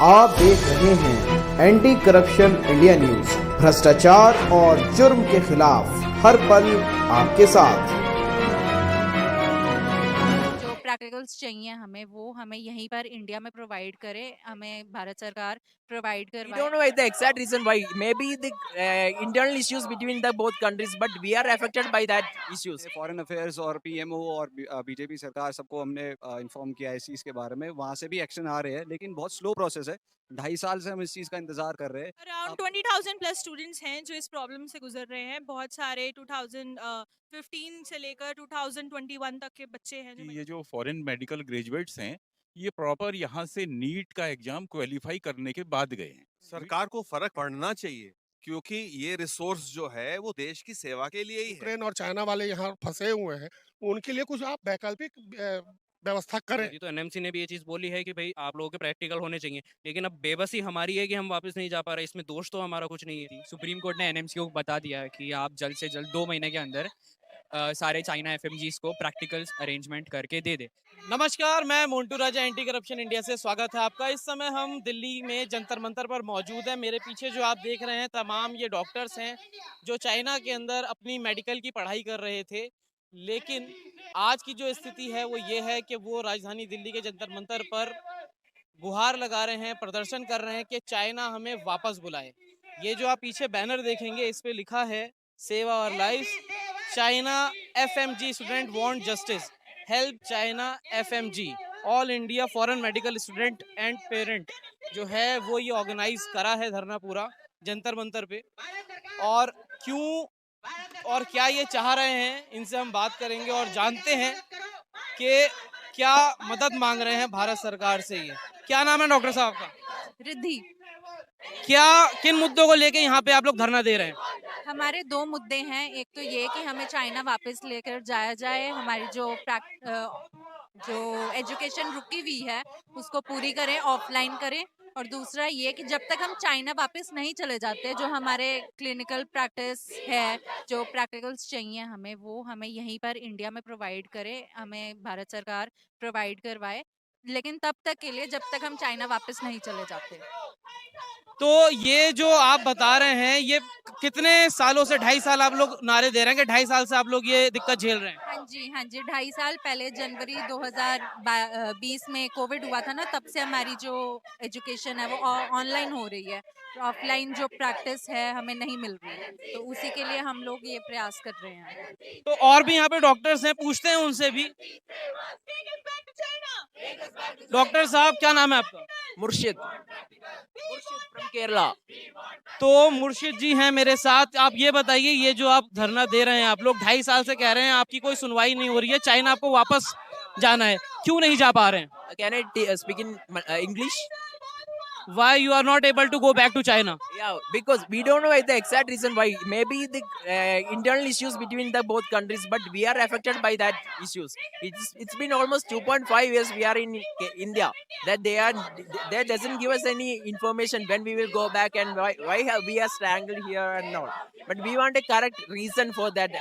आप देख रहे हैं एंटी करप्शन इंडिया न्यूज, भ्रष्टाचार और जुर्म के खिलाफ हर पल आपके साथ। जो प्रैक्टिकल्स चाहिए हमें वो हमें यहीं पर इंडिया में प्रोवाइड करे, हमें भारत सरकार प्रोवाइड We करवाए। don't know the exact reason why. Maybe the internal issues between the both countries, but we are affected by that issues. Foreign affairs और पीएमओ और बीजेपी सरकार सबको हमने इन्फॉर्म किया है इस चीज़ के बारे में। वहाँ से भी एक्शन आ रहे हैं, लेकिन बहुत स्लो प्रोसेस है। 2.5 साल से हम इस चीज़ का इंतजार कर रहे हैं। अराउंड 20,000 प्लस स्टूडेंट्स हैं जो इस प्रॉब्लम से गुजर रहे हैं। बहुत सारे 2015 से लेकर 2021 तक के बच्चे हैं जो ये जो फॉरेन मेडिकल ग्रेजुएट्स हैं, ये प्रॉपर यहाँ से नीट का एग्जाम क्वालिफाई करने के बाद गए हैं। सरकार को फर्क पड़ना चाहिए, क्योंकि ये रिसोर्स जो है वो देश की सेवा के लिए ही है। यूक्रेन और चाइना वाले यहाँ फंसे हुए हैं, उनके लिए कुछ आप वैकल्पिक व्यवस्था करें। तो एनएमसी ने भी ये चीज़ बोली है कि भाई आप लोगों के प्रैक्टिकल होने चाहिए, लेकिन अब बेबसी हमारी है कि हम वापस नहीं जा पा रहे। इसमें दोष तो हमारा कुछ नहीं है। सुप्रीम कोर्ट ने एनएमसी को बता दिया है कि आप जल्द से जल्द 2 महीने के अंदर सारे चाइना एफएमजीज को प्रैक्टिकल्स अरेंजमेंट करके दे दे। नमस्कार, मैं मोन्टू राजा एंटी करप्शन इंडिया से स्वागत है आपका। इस समय हम दिल्ली में जंतर मंतर पर मौजूद हैं। मेरे पीछे जो आप देख रहे हैं तमाम ये डॉक्टर्स हैं जो चाइना के अंदर अपनी मेडिकल की पढ़ाई कर रहे थे, लेकिन आज की जो स्थिति है वो ये है कि वो राजधानी दिल्ली के जंतर मंतर पर गुहार लगा रहे हैं, प्रदर्शन कर रहे हैं कि चाइना हमें वापस बुलाए। ये जो आप पीछे बैनर देखेंगे इस पे लिखा है save our lives, China FMG student want justice, help China FMG, all India foreign medical student and parent जो है वो ये ऑर्गेनाइज करा है धरना पूरा जंतर मंतर पे। और क्यों और क्या ये चाह रहे हैं, इनसे हम बात करेंगे और जानते हैं कि क्या मदद मांग रहे हैं भारत सरकार से। ये क्या नाम है डॉक्टर साहब का? रिद्धि। क्या किन मुद्दों को लेके यहाँ पे आप लोग धरना दे रहे हैं? हमारे 2 मुद्दे हैं, एक तो ये कि हमें चाइना वापस लेकर जाया जाए, हमारी जो एजुकेशन रुकी हुई है उसको पूरी करें, ऑफलाइन करें। और दूसरा ये कि जब तक हम चाइना वापस नहीं चले जाते, जो हमारे क्लिनिकल प्रैक्टिस है, जो प्रैक्टिकल्स चाहिए हमें वो हमें यहीं पर इंडिया में प्रोवाइड करे, हमें भारत सरकार प्रोवाइड करवाए, लेकिन तब तक के लिए जब तक हम चाइना वापस नहीं चले जाते। तो ये जो आप बता रहे हैं ये कितने सालों से, 2.5 साल आप लोग नारे दे रहे हैं कि 2.5 साल से आप लोग ये दिक्कत झेल रहे हैं? हाँ जी, हाँ जी। 2.5 साल पहले जनवरी 2020 में कोविड हुआ था ना, तब से हमारी जो एजुकेशन है वो ऑनलाइन हो रही है। ऑफलाइन जो प्रैक्टिस है हमें नहीं मिल रही है, तो उसी के लिए हम लोग ये प्रयास कर रहे हैं। तो और भी यहाँ पे डॉक्टर्स हैं, पूछते हैं उनसे भी। डॉक्टर साहब क्या नाम है आपका? मुर्शिद फ्रॉम केरला। तो मुर्शिद जी हैं मेरे साथ। आप ये बताइए, ये जो आप धरना दे रहे हैं, आप लोग 2.5 साल से कह रहे हैं आपकी कोई सुनवाई नहीं हो रही है, चाइना आपको वापस जाना है, क्यों नहीं जा पा रहे हैं? Can I speak in English? Why you are not able to go back to China? Yeah, because we don't know the exact reason why. Maybe the internal issues between the both countries, but we are affected by that issues. It's been almost 2.5 years we are in India. That doesn't give us any information when we will go back and why have we are strangled here and all. But we want a correct reason for that.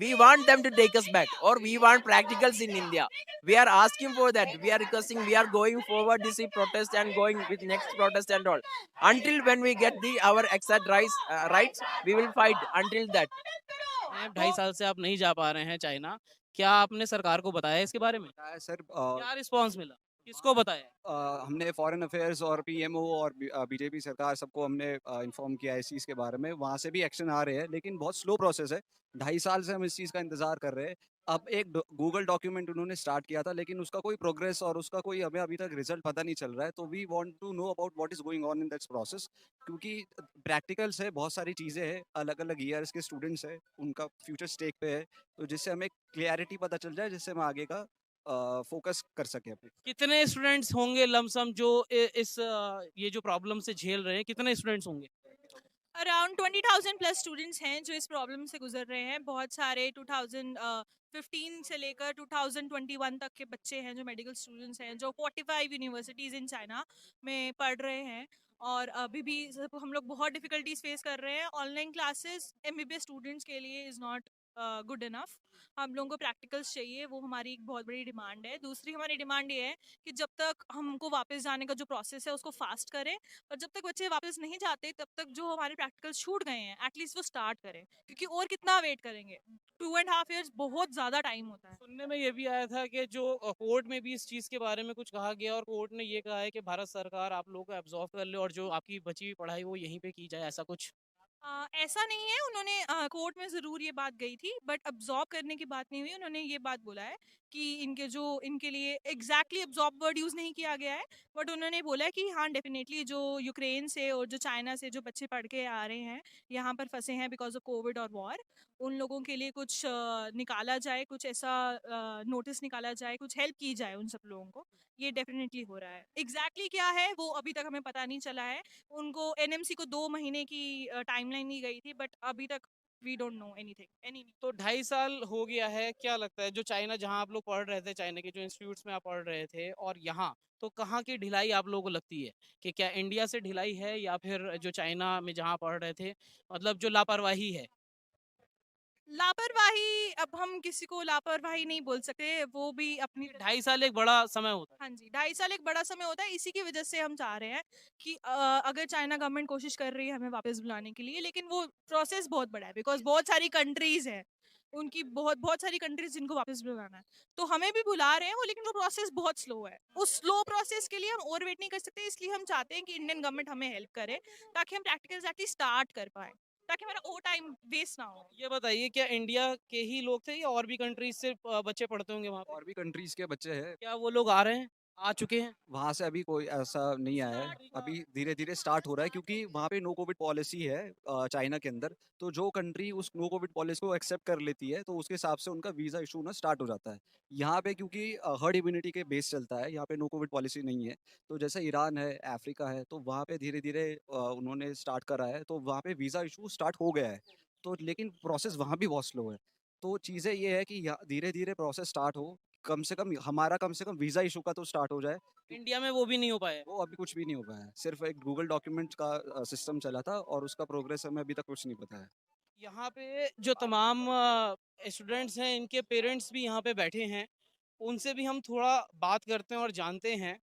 We want them to take us back, or we want practicals in India. We are asking for that. We are requesting. We are going forward to see protest and going with next protest and all. Until when we get our exact rights, we will fight until that. 2.5 साल से आप नहीं जा पा रहे हैं China, क्या आपने सरकार को बताया इसके बारे में? सर क्या रिस्पॉन्स मिला, किसको बताया? हमने फॉरेन अफेयर्स और पीएमओ और बीजेपी सरकार सबको हमने इन्फॉर्म किया है इस चीज़ के बारे में। वहाँ से भी एक्शन आ रहे हैं, लेकिन बहुत स्लो प्रोसेस है। 2.5 साल से हम इस चीज़ का इंतजार कर रहे हैं। अब एक गूगल डॉक्यूमेंट उन्होंने स्टार्ट किया था, लेकिन उसका कोई प्रोग्रेस और उसका कोई हमें अभी तक रिजल्ट पता नहीं चल रहा है। तो we want to know about what is going on in that process, क्योंकि प्रैक्टिकल्स है, बहुत सारी चीज़ें हैं, अलग अलग ईयर्स के स्टूडेंट्स हैं, उनका फ्यूचर स्टेक पे है। तो जिससे हमें क्लियरिटी पता चल जाए, जिससे हम आगे का फोकस कर सके अपने। कितने स्टूडेंट्स होंगे लमसम जो ये जो प्रॉब्लम से झेल रहे हैं, कितने स्टूडेंट्स होंगे? अराउंड 20,000 प्लस स्टूडेंट्स हैं जो इस प्रॉब्लम से गुजर रहे हैं। बहुत सारे 2015 से लेकर 2021 तक के बच्चे हैं जो मेडिकल स्टूडेंट्स हैं, जो 45 यूनिवर्सिटीज़ इन चाइना में पढ़ रहे हैं। और अभी भी हम लोग बहुत डिफिकल्टीज फेस कर रहे हैं। ऑनलाइन क्लासेस एमबीबीएस स्टूडेंट्स के लिए इज़ नॉट गुड इनफ। हम लोगों को प्रैक्टिकल्स चाहिए, वो हमारी एक बहुत बड़ी डिमांड है। दूसरी हमारी डिमांड ये है कि जब तक हमको वापस जाने का जो प्रोसेस है उसको फास्ट करें, और जब तक बच्चे वापस नहीं जाते तब तक जो हमारे प्रैक्टिकल्स छूट गए हैं एटलीस्ट वो स्टार्ट करें, क्योंकि और कितना वेट करेंगे। 2.5 years बहुत ज़्यादा टाइम होता है। सुनने में ये भी आया था कि जो कोर्ट में भी इस चीज़ के बारे में कुछ कहा गया और कोर्ट ने ये कहा है कि भारत सरकार आप लोगों को एब्जॉर्व कर ले और जो आपकी बची हुई पढ़ाई वो यहीं पे की जाए, ऐसा कुछ। ऐसा नहीं है, उन्होंने कोर्ट में ज़रूर ये बात गई थी, बट अब्जॉर्ब करने की बात नहीं हुई। उन्होंने ये बात बोला है कि इनके लिए एग्जैक्टली अब्जॉर्ब वर्ड यूज़ नहीं किया गया है, बट उन्होंने बोला है कि हाँ डेफिनेटली जो यूक्रेन से और जो चाइना से जो बच्चे पढ़ के आ रहे हैं, यहाँ पर फंसे हैं बिकॉज ऑफ कोविड और वॉर, उन लोगों के लिए कुछ निकाला जाए, कुछ ऐसा नोटिस निकाला जाए, कुछ हेल्प की जाए उन सब लोगों को। ये डेफिनेटली हो रहा है। एग्जैक्टली क्या है वो अभी तक हमें पता नहीं चला है। उनको एनएमसी को 2 महीने की टाइमलाइन दी गई थी, बट अभी तक वी डोंट नो एनी। तो 2.5 साल हो गया है, क्या लगता है जो चाइना जहाँ आप लोग पढ़ रहे थे, चाइना के जो इंस्टीट्यूट्स में आप पढ़ रहे थे और यहाँ, तो कहाँ की ढिलाई आप लोगों को लगती है? कि क्या इंडिया से ढिलाई है या फिर जो चाइना में जहाँ पढ़ रहे थे, मतलब जो लापरवाही है? लापरवाही, अब हम किसी को लापरवाही नहीं बोल सकते, वो भी अपनी 2.5 साल एक बड़ा समय होता है। हाँ जी, 2.5 साल एक बड़ा समय होता है। इसी की वजह से हम चाह रहे हैं कि अगर चाइना गवर्नमेंट कोशिश कर रही है हमें वापस बुलाने के लिए, लेकिन वो प्रोसेस बहुत बड़ा है बिकॉज़ बहुत सारी कंट्रीज़ हैं। उनकी बहुत बहुत सारी कंट्रीज़ जिनको वापस बुलाना है। तो हमें भी बुला रहे हैं वो, लेकिन वो प्रोसेस बहुत स्लो है। उस स्लो प्रोसेस के लिए हम और वेट नहीं कर सकते, इसलिए हम चाहते हैं कि इंडियन गवर्नमेंट हमें हेल्प करे ताकि हम प्रैक्टिकल्स एटलीस्ट स्टार्ट कर पाएँ, ताकि हमारा और टाइम वेस्ट ना हो। ये बताइए क्या इंडिया के ही लोग थे या और भी कंट्रीज से बच्चे पढ़ते होंगे वहाँ पे? और भी कंट्रीज के बच्चे हैं। क्या वो लोग आ रहे हैं, आ चुके हैं? वहाँ से अभी कोई ऐसा नहीं आया है, अभी धीरे धीरे स्टार्ट हो रहा है क्योंकि वहाँ पे नो कोविड पॉलिसी है चाइना के अंदर। तो जो कंट्री उस नो कोविड पॉलिसी को एक्सेप्ट कर लेती है तो उसके हिसाब से उनका वीज़ा इशू होना स्टार्ट हो जाता है। यहाँ पे क्योंकि हर्ड इम्यूनिटी के बेस चलता है, यहाँ पे नो कोविड पॉलिसी नहीं है। तो जैसे ईरान है, अफ्रीका है, तो वहाँ पे धीरे धीरे उन्होंने स्टार्ट करा है, तो वहाँ पे वीज़ा इशू स्टार्ट हो गया है। तो लेकिन प्रोसेस वहाँ भी बहुत स्लो है। तो चीज़ें ये है कि धीरे धीरे प्रोसेस स्टार्ट हो, कम से कम वीज़ा इशू का तो स्टार्ट हो जाए। इंडिया में वो भी नहीं हो पाया है। वो अभी कुछ भी नहीं हो पाया है। सिर्फ एक गूगल डॉक्यूमेंट का सिस्टम चला था और उसका प्रोग्रेस हमें अभी तक कुछ नहीं पता है। यहाँ पे जो तमाम स्टूडेंट्स हैं, इनके पेरेंट्स भी यहाँ पे बैठे हैं, उनसे भी हम थोड़ा बात करते हैं और जानते हैं।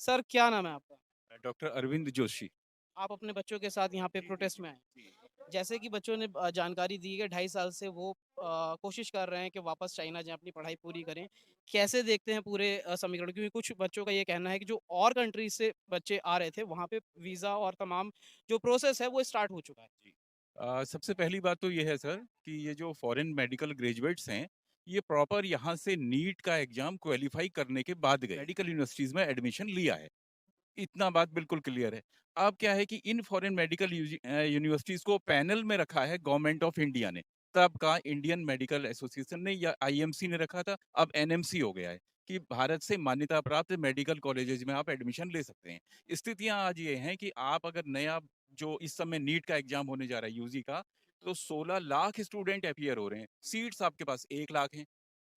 सर क्या नाम है आपका? डॉक्टर अरविंद जोशी। आप अपने बच्चों के साथ यहाँ पे प्रोटेस्ट में आए। जैसे कि बच्चों ने जानकारी दी है 2.5 साल से वो कोशिश कर रहे हैं कि वापस चाइना जाएं, अपनी पढ़ाई पूरी करें। कैसे देखते हैं पूरे समीकरण? क्योंकि कुछ बच्चों का ये कहना है कि जो और कंट्रीज से बच्चे आ रहे थे वहाँ पे वीज़ा और तमाम जो प्रोसेस है वो स्टार्ट हो चुका है। सबसे पहली बात तो ये है सर कि ये जो फॉरेन मेडिकल ग्रेजुएट्स हैं, ये प्रॉपर यहाँ से नीट का एग्जाम क्वालिफाई करने के बाद गए, मेडिकल यूनिवर्सिटीज में एडमिशन लिया है। इतना बात बिल्कुल क्लियर है। अब क्या है कि इन फॉरेन मेडिकल यूनिवर्सिटीज को पैनल में रखा है गवर्नमेंट ऑफ इंडिया ने। तब का इंडियन मेडिकल एसोसिएशन ने या आईएमसी ने रखा था, अब एनएमसी हो गया है कि भारत से मान्यता प्राप्त मेडिकल कॉलेजेस में आप एडमिशन ले सकते हैं। स्थितियां आज ये हैं कि आप अगर नया जो इस समय नीट का एग्जाम होने जा रहा है यूजी का, तो 16 लाख स्टूडेंट अपियर हो रहे हैं, सीट्स आपके पास 1 लाख हैं।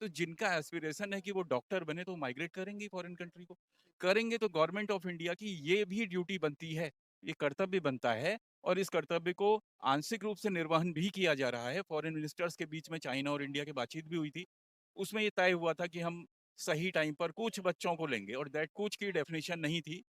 तो जिनका एस्पिरेशन है कि वो डॉक्टर बने तो माइग्रेट करेंगे फॉरेन कंट्री को, करेंगे तो गवर्नमेंट ऑफ इंडिया की ये भी ड्यूटी बनती है, ये कर्तव्य बनता है और इस कर्तव्य को आंशिक रूप से निर्वहन भी किया जा रहा है। फॉरेन मिनिस्टर्स के बीच में चाइना और इंडिया की बातचीत भी हुई थी, उसमें ये तय हुआ था कि हम सही टाइम पर कुछ बच्चों को लेंगे और दैट कुछ की डेफिनेशन नहीं थी,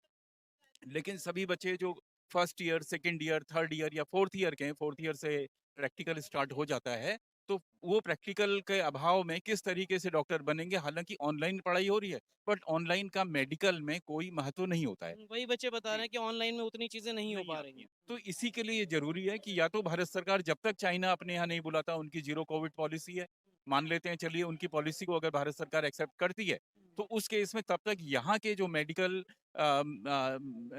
लेकिन सभी बच्चे जो first year, second year, third year या फोर्थ ईयर के हैं, फोर्थ ईयर से प्रैक्टिकल स्टार्ट हो जाता है, तो वो प्रैक्टिकल के अभाव में किस तरीके से डॉक्टर बनेंगे। हालांकि ऑनलाइन पढ़ाई हो रही है, बट ऑनलाइन का मेडिकल में कोई महत्व नहीं होता है। वही बच्चे बता रहे हैं कि ऑनलाइन में उतनी चीज़ें नहीं हो नहीं पा आती रही हैं। हैं। तो इसी के लिए ये जरूरी है कि या तो भारत सरकार जब तक चाइना अपने यहाँ नहीं बुलाता, उनकी जीरो कोविड पॉलिसी है, मान लेते हैं चलिए उनकी पॉलिसी को अगर भारत सरकार एक्सेप्ट करती है, तो उस केस में तब तक यहाँ के जो मेडिकल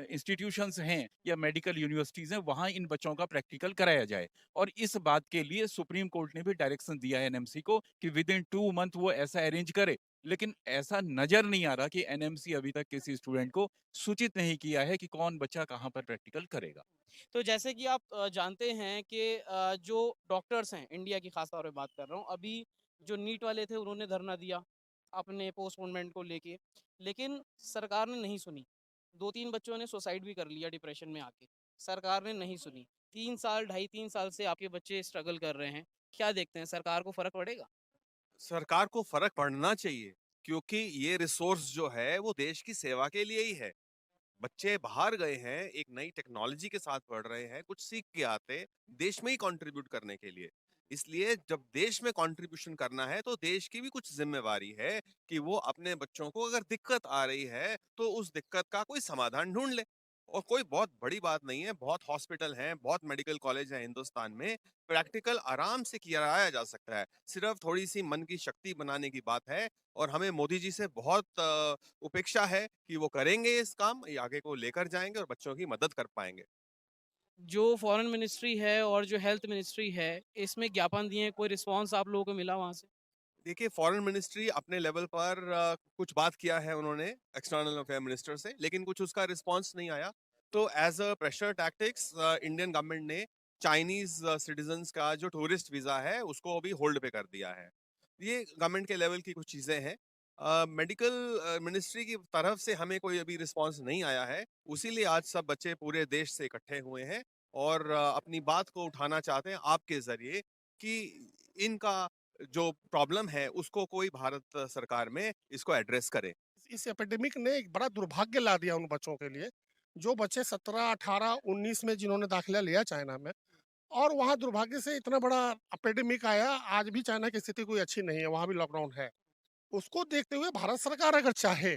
इंस्टीट्यूशंस हैं या मेडिकल यूनिवर्सिटीज हैं, वहाँ इन बच्चों का प्रैक्टिकल कराया जाए। और इस बात के लिए सुप्रीम कोर्ट ने भी डायरेक्शन दिया है एनएमसी को कि विद इन 2 मंथ वो ऐसा अरेंज करे। लेकिन ऐसा नजर नहीं आ रहा कि एनएमसी अभी तक किसी स्टूडेंट को सूचित नहीं किया है कि कौन बच्चा कहाँ पर प्रैक्टिकल करेगा। तो जैसे कि आप जानते हैं कि जो डॉक्टर्स हैं, इंडिया की खास तौर पे बात कर रहा हूँ, अभी जो नीट वाले थे उन्होंने धरना दिया अपने पोस्टपोनमेंट को लेके, लेकिन सरकार ने नहीं सुनी। 2-3 बच्चों ने सुसाइड भी कर लिया डिप्रेशन में आके, सरकार ने नहीं सुनी। 3 साल, ढाई 3 साल से आपके बच्चे स्ट्रगल कर रहे हैं। क्या देखते हैं, सरकार को फर्क पड़ेगा? सरकार को फर्क पड़ना चाहिए, क्योंकि ये रिसोर्स जो है वो देश की सेवा के लिए ही है। बच्चे बाहर गए हैं, एक नई टेक्नोलॉजी के साथ पढ़ रहे हैं, कुछ सीख के आते देश में ही कंट्रीब्यूट करने के लिए। इसलिए जब देश में कंट्रीब्यूशन करना है तो देश की भी कुछ जिम्मेवारी है कि वो अपने बच्चों को अगर दिक्कत आ रही है तो उस दिक्कत का कोई समाधान ढूंढ ले। और कोई बहुत बड़ी बात नहीं है, बहुत हॉस्पिटल हैं, बहुत मेडिकल कॉलेज हैं हिंदुस्तान में, प्रैक्टिकल आराम से किया जा सकता है। सिर्फ थोड़ी सी मन की शक्ति बनाने की बात है। और हमें मोदी जी से बहुत उपेक्षा है कि वो करेंगे इस काम, ये आगे को लेकर जाएंगे और बच्चों की मदद कर पाएंगे। जो फॉरेन मिनिस्ट्री है और जो हेल्थ मिनिस्ट्री है, इसमें ज्ञापन दिए, कोई रिस्पॉन्स आप लोगों को मिला वहाँ से? देखिए, फॉरेन मिनिस्ट्री अपने लेवल पर कुछ बात किया है उन्होंने एक्सटर्नल अफेयर मिनिस्टर से, लेकिन कुछ उसका रिस्पांस नहीं आया। तो as a pressure tactics Indian government ने चाइनीज सिटीजन्स का जो टूरिस्ट वीजा है उसको अभी होल्ड पे कर दिया है। ये गवर्नमेंट के लेवल की कुछ चीजें हैं। मेडिकल मिनिस्ट्री की तरफ से हमें कोई अभी रिस्पांस नहीं आया है, उसीलिए आज सब बच्चे पूरे देश से इकट्ठे हुए हैं और अपनी बात को उठाना चाहते हैं आपके जरिए कि इनका जो प्रॉब्लम है उसको कोई भारत सरकार में इसको एड्रेस करे। इस एपिडेमिक ने एक बड़ा दुर्भाग्य ला दिया उन बच्चों के लिए, जो बच्चे 17, 18, 19 में जिन्होंने दाखिला लिया चाइना में, और वहाँ दुर्भाग्य से इतना बड़ा एपिडेमिक आया। आज भी चाइना की स्थिति कोई अच्छी नहीं है, वहाँ भी लॉकडाउन है। उसको देखते हुए भारत सरकार अगर चाहे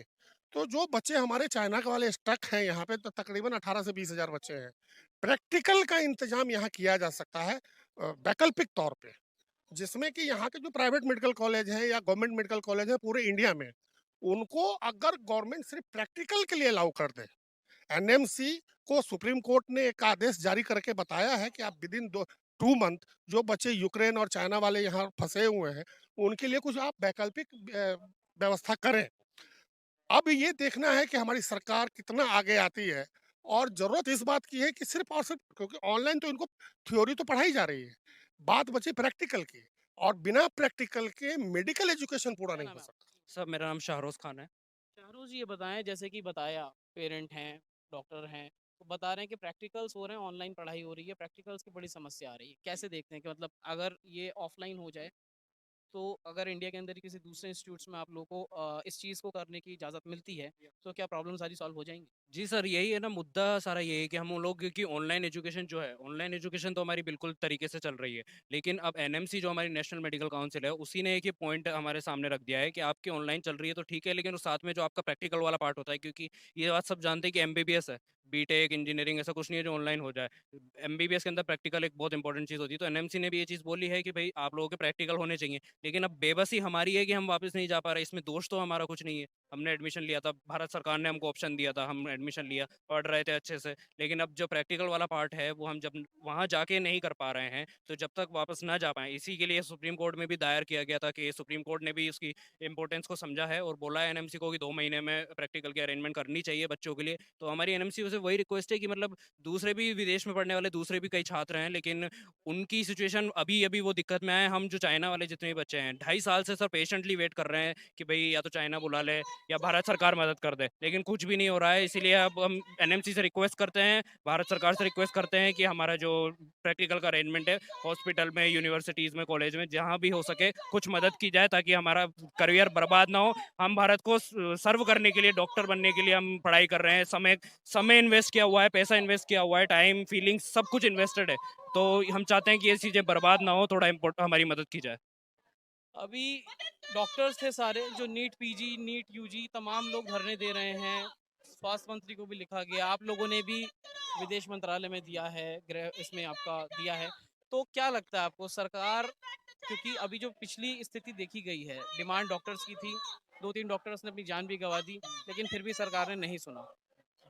तो जो बच्चे हमारे चाइना के वाले स्टक हैं यहाँ पे, तो तकरीबन 18 से 20 हजार बच्चे हैं, प्रैक्टिकल का इंतजाम यहाँ किया जा सकता है वैकल्पिक तौर पे, जिसमें कि यहाँ के जो प्राइवेट मेडिकल कॉलेज हैं या गवर्नमेंट मेडिकल कॉलेज है पूरे इंडिया में, उनको अगर गवर्नमेंट सिर्फ प्रैक्टिकल के लिए अलाउ कर दे। एनएमसी को सुप्रीम कोर्ट ने एक आदेश जारी करके बताया है कि आप विद इन 2 मंथ जो बच्चे यूक्रेन और चाइना वाले यहाँ फंसे हुए हैं, उनके लिए कुछ आप वैकल्पिक व्यवस्था करें। अब ये देखना है कि हमारी सरकार कितना आगे आती है, और जरूरत इस बात की है कि सिर्फ और सिर्फ, क्योंकि ऑनलाइन तो इनको थ्योरी तो पढ़ाई जा रही है, बात बची प्रैक्टिकल की, और बिना प्रैक्टिकल के मेडिकल एजुकेशन पूरा नहीं हो सकता। सर मेरा नाम शाहरोज खान है। शाहरुज, ये बताएं, जैसे कि बताया पेरेंट हैं, डॉक्टर हैं, तो बता रहे हैं कि प्रैक्टिकल्स हो रहे हैं, ऑनलाइन पढ़ाई हो रही है, प्रैक्टिकल्स की बड़ी समस्या आ रही है। कैसे देखते हैं कि मतलब अगर ये ऑफलाइन हो जाए, तो अगर इंडिया के अंदर किसी दूसरे इंस्टीट्यूट्स में आप लोगों को इस चीज़ को करने की इजाज़त मिलती है, तो क्या प्रॉब्लम सारी सॉल्व हो जाएंगी? जी सर, यही है ना मुद्दा सारा, ये है कि हम लोग, क्योंकि ऑनलाइन एजुकेशन जो है, ऑनलाइन एजुकेशन तो हमारी बिल्कुल तरीके से चल रही है, लेकिन अब एनएमसी जो हमारी नेशनल मेडिकल काउंसिल है, उसी ने एक ये पॉइंट हमारे सामने रख दिया है कि आपकी ऑनलाइन चल रही है तो ठीक है, लेकिन उस साथ में जो आपका प्रैक्टिकल वाला पार्ट होता है, क्योंकि ये बात सब जानते हैं कि एमबीबीएस है, बीटेक इंजीनियरिंग ऐसा कुछ नहीं है जो ऑनलाइन हो जाए। एमबीबीएस के अंदर प्रैक्टिकल एक बहुत इंपॉर्टेंट चीज़ होती है, तो एनएमसी ने भी ये चीज़ बोली है कि भाई आप लोगों के प्रैक्टिकल होने चाहिए, लेकिन अब बेबसी हमारी है कि हम वापस नहीं जा पा रहे। इसमें दोष तो हमारा कुछ नहीं है, हमने एडमिशन लिया था, भारत सरकार ने हमको ऑप्शन दिया था, हम एडमिशन लिया, पढ़ रहे थे अच्छे से, लेकिन अब जो प्रैक्टिकल वाला पार्ट है वो हम जब वहाँ जाके नहीं कर पा रहे हैं, तो जब तक वापस ना जा पाए, इसी के लिए सुप्रीम कोर्ट में भी दायर किया गया था कि सुप्रीम कोर्ट ने भी उसकी इंपॉर्टेंस को समझा है और बोला है एनएमसी को कि 2 महीने में प्रैक्टिकल की अरेंजमेंट करनी चाहिए बच्चों के लिए। तो हमारी एनएमसी से वही रिक्वेस्ट है कि मतलब दूसरे भी विदेश में पढ़ने वाले दूसरे भी कई छात्र हैं, लेकिन उनकी सिचुएशन अभी अभी वो दिक्कत में आए। हम जो चाइना वाले जितने भी बच्चे हैं 2.5 साल से सर पेशेंटली वेट कर रहे हैं कि भाई या तो चाइना बुला ले या भारत सरकार मदद कर दे, लेकिन कुछ भी नहीं हो रहा है। इसीलिए अब हम एनएमसी से रिक्वेस्ट करते हैं, भारत सरकार से रिक्वेस्ट करते हैं कि हमारा जो प्रैक्टिकल का अरेंजमेंट है हॉस्पिटल में, यूनिवर्सिटीज़ में, कॉलेज में, जहाँ भी हो सके कुछ मदद की जाए, ताकि हमारा करियर बर्बाद ना हो। हम भारत को सर्व करने के लिए, डॉक्टर बनने के लिए हम पढ़ाई कर रहे हैं, समय इन्वेस्ट किया हुआ है, पैसा इन्वेस्ट किया हुआ है, टाइम, फीलिंग्स सब कुछ इन्वेस्टेड है, तो हम चाहते हैं कि ये चीज़ें बर्बाद ना हो, थोड़ा हमारी मदद की जाए। अभी डॉक्टर्स थे सारे जो नीट पीजी, नीट यूजी तमाम लोग धरने दे रहे हैं, स्वास्थ्य मंत्री को भी लिखा गया, आप लोगों ने भी विदेश मंत्रालय में दिया है, गृह इसमें आपका दिया है, तो क्या लगता है आपको सरकार, क्योंकि अभी जो पिछली स्थिति देखी गई है, डिमांड डॉक्टर्स की थी, 2-3 डॉक्टर्स ने अपनी जान भी गंवा दी, लेकिन फिर भी सरकार ने नहीं सुना।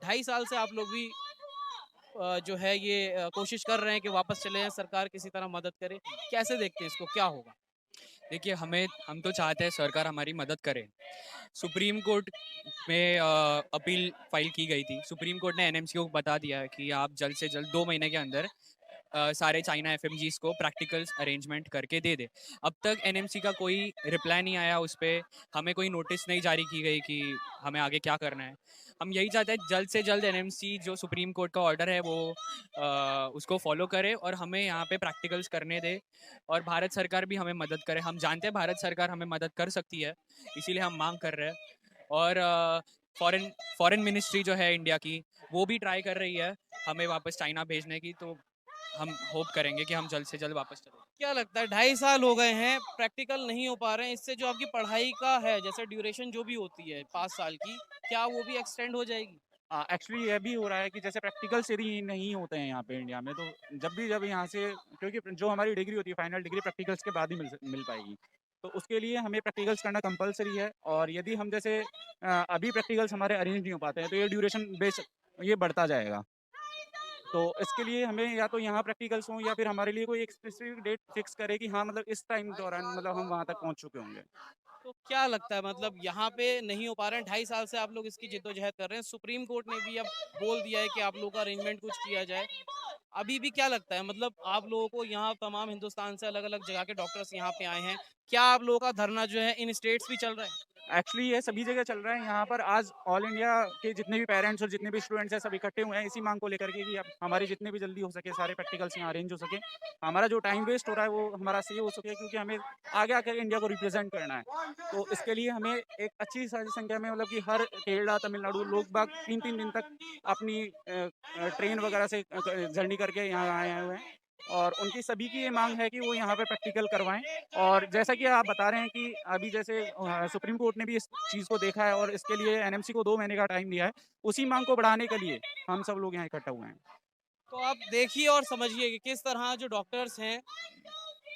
2.5 साल से आप लोग भी जो है ये कोशिश कर रहे हैं कि वापस चले जाएं, सरकार किसी तरह मदद करे, कैसे देखते हैं इसको, क्या होगा? देखिए, हम तो चाहते हैं सरकार हमारी मदद करे। सुप्रीम कोर्ट में अपील फाइल की गई थी, सुप्रीम कोर्ट ने एनएमसी को बता दिया है कि आप जल्द से जल्द 2 महीने के अंदर सारे चाइना एफएमजीज को प्रैक्टिकल्स अरेंजमेंट करके दे दे। अब तक एनएमसी का कोई रिप्लाई नहीं आया उस पे, हमें कोई नोटिस नहीं जारी की गई कि हमें आगे क्या करना है। हम यही चाहते हैं जल्द से जल्द एनएमसी जो सुप्रीम कोर्ट का ऑर्डर है वो उसको फॉलो करे और हमें यहाँ पे प्रैक्टिकल्स करने दे, और भारत सरकार भी हमें मदद करे। हम जानते हैं भारत सरकार हमें मदद कर सकती है, इसीलिए हम मांग कर रहे हैं। और फॉरेन मिनिस्ट्री जो है इंडिया की, वो भी ट्राई कर रही है हमें वापस चाइना भेजने की, तो हम होप करेंगे कि हम जल्द से जल्द वापस चलें। क्या लगता है 2.5 साल हो गए हैं, प्रैक्टिकल नहीं हो पा रहे हैं, इससे जो आपकी पढ़ाई का है जैसे ड्यूरेशन जो भी होती है 5 साल की, क्या वो भी एक्सटेंड हो जाएगी? एक्चुअली ये भी हो रहा है कि जैसे प्रैक्टिकल्स यदि नहीं होते हैं यहाँ पे इंडिया में, तो जब यहाँ से, क्योंकि जो हमारी डिग्री होती है फाइनल डिग्री प्रैक्टिकल्स के बाद ही मिल पाएगी, तो उसके लिए हमें प्रैक्टिकल्स करना कंपलसरी है। और यदि हम जैसे अभी प्रैक्टिकल्स हमारे अरेंज नहीं हो पाते हैं तो ये ड्यूरेशन बेस ये बढ़ता जाएगा। तो इसके लिए हमें या तो यहाँ प्रैक्टिकल्स हों या फिर हमारे लिए कोई एक स्पेसिफिक डेट फिक्स करे कि हाँ मतलब इस टाइम दौरान मतलब हम वहाँ तक पहुँच चुके होंगे। तो क्या लगता है मतलब यहाँ पे नहीं हो पा रहे हैं, 2.5 साल से आप लोग इसकी जिद्दोजहद कर रहे हैं, सुप्रीम कोर्ट ने भी अब बोल दिया है कि आप लोगों का अरेंजमेंट कुछ किया जाए, अभी भी क्या लगता है मतलब आप लोगों को यहाँ तमाम हिंदुस्तान से अलग अलग जगह के डॉक्टर्स यहाँ पे आए हैं, क्या आप लोगों का धरना जो है इन स्टेट्स भी चल रहा है? एक्चुअली ये सभी जगह चल रहा है। यहाँ पर आज ऑल इंडिया के जितने भी पेरेंट्स और जितने भी स्टूडेंट्स हैं सब इकट्ठे हुए हैं इसी मांग को लेकर के कि अब हमारे जितने भी जल्दी हो सके सारे प्रैक्टिकल्स यहाँ अरेंज हो सके, हमारा जो टाइम वेस्ट हो रहा है वो हमारा सही हो सके, क्योंकि हमें आगे आकर इंडिया को रिप्रेजेंट करना है। तो इसके लिए हमें एक अच्छी सारी संख्या में मतलब कि हर केरला तमिलनाडु लोग बाग 3-3 दिन तक अपनी ट्रेन वगैरह से जर्नी करके यहाँ आए हुए हैं, और उनकी सभी की ये मांग है कि वो यहाँ पे प्रैक्टिकल करवाएं। और जैसा कि आप बता रहे हैं कि अभी जैसे सुप्रीम कोर्ट ने भी इस चीज़ को देखा है और इसके लिए एनएमसी को 2 महीने का टाइम दिया है, उसी मांग को बढ़ाने के लिए हम सब लोग यहाँ इकट्ठा हुए हैं। तो आप देखिए और समझिए कि किस तरह जो डॉक्टर्स हैं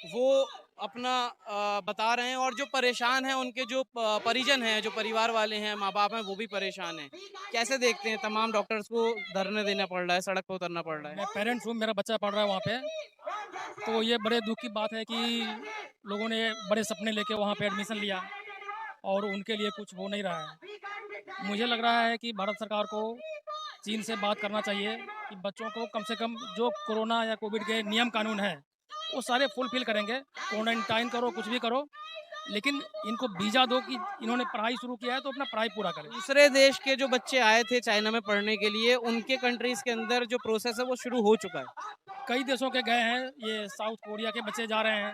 वो अपना बता रहे हैं, और जो परेशान हैं उनके जो परिजन हैं, जो परिवार वाले हैं, माँ बाप हैं, वो भी परेशान हैं। कैसे देखते हैं तमाम डॉक्टर्स को धरने देना पड़ रहा है, सड़क पर उतरना पड़ रहा है? मैं पेरेंट्स हूँ, मेरा बच्चा पढ़ रहा है वहाँ पे, तो ये बड़े दुख की बात है कि लोगों ने बड़े सपने लेके वहाँ पे एडमिशन लिया और उनके लिए कुछ हो नहीं रहा है। मुझे लग रहा है कि भारत सरकार को चीन से बात करना चाहिए कि बच्चों को कम से कम जो कोरोना या कोविड के नियम कानून हैं वो सारे फुलफिल करेंगे, क्वारंटाइन करो कुछ भी करो, लेकिन इनको वीज़ा दो कि इन्होंने पढ़ाई शुरू किया है तो अपना पढ़ाई पूरा करें। दूसरे देश के जो बच्चे आए थे चाइना में पढ़ने के लिए, उनके कंट्रीज़ के अंदर जो प्रोसेस है वो शुरू हो चुका है। कई देशों के गए हैं, ये साउथ कोरिया के बच्चे जा रहे हैं,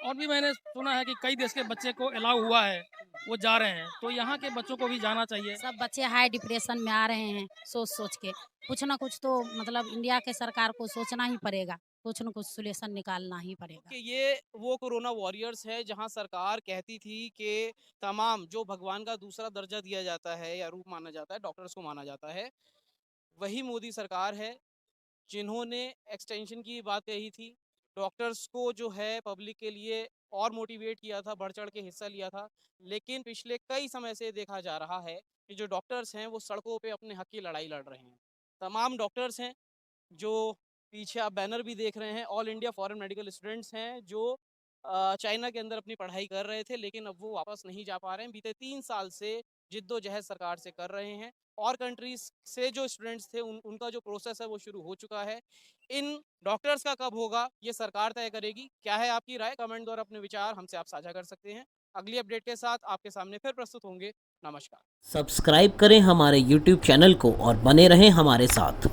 और भी मैंने सुना है कि कई देश के बच्चे को अलाउ हुआ है, वो जा रहे हैं, तो यहाँ के बच्चों को भी जाना चाहिए। सब बच्चे हाई डिप्रेशन में आ रहे हैं सोच के, कुछ ना कुछ तो मतलब इंडिया के सरकार को सोचना ही पड़ेगा, कुछ न कुछ सोल्यूशन निकालना ही पड़ेगा। कि ये वो कोरोना वॉरियर्स है जहां सरकार कहती थी कि तमाम जो भगवान का दूसरा दर्जा दिया जाता है या रूप माना जाता है, डॉक्टर्स को माना जाता है, वही मोदी सरकार है जिन्होंने एक्सटेंशन की बात कही थी, डॉक्टर्स को जो है पब्लिक के लिए और मोटिवेट किया था, बढ़ चढ़ के हिस्सा लिया था। लेकिन पिछले कई समय से देखा जा रहा है कि जो डॉक्टर्स हैं वो सड़कों पे अपने हक की लड़ाई लड़ रहे हैं। तमाम डॉक्टर्स हैं जो पीछे आप बैनर भी देख रहे हैं, all India foreign medical students हैं जो चाइना के अंदर अपनी पढ़ाई कर रहे थे, लेकिन अब वो वापस नहीं जा पा रहे हैं। बीते 3 साल से जिद्दोजहद सरकार से कर रहे हैं, और कंट्रीज से जो स्टूडेंट्स थे उनका जो प्रोसेस है वो शुरू हो चुका है। इन डॉक्टर्स का कब होगा ये सरकार तय करेगी। क्या है आपकी राय? कमेंट द्वारा अपने विचार हमसे आप साझा कर सकते हैं। अगली अपडेट के साथ आपके सामने फिर प्रस्तुत होंगे। नमस्कार। सब्सक्राइब करें हमारे YouTube चैनल को और बने रहें हमारे साथ।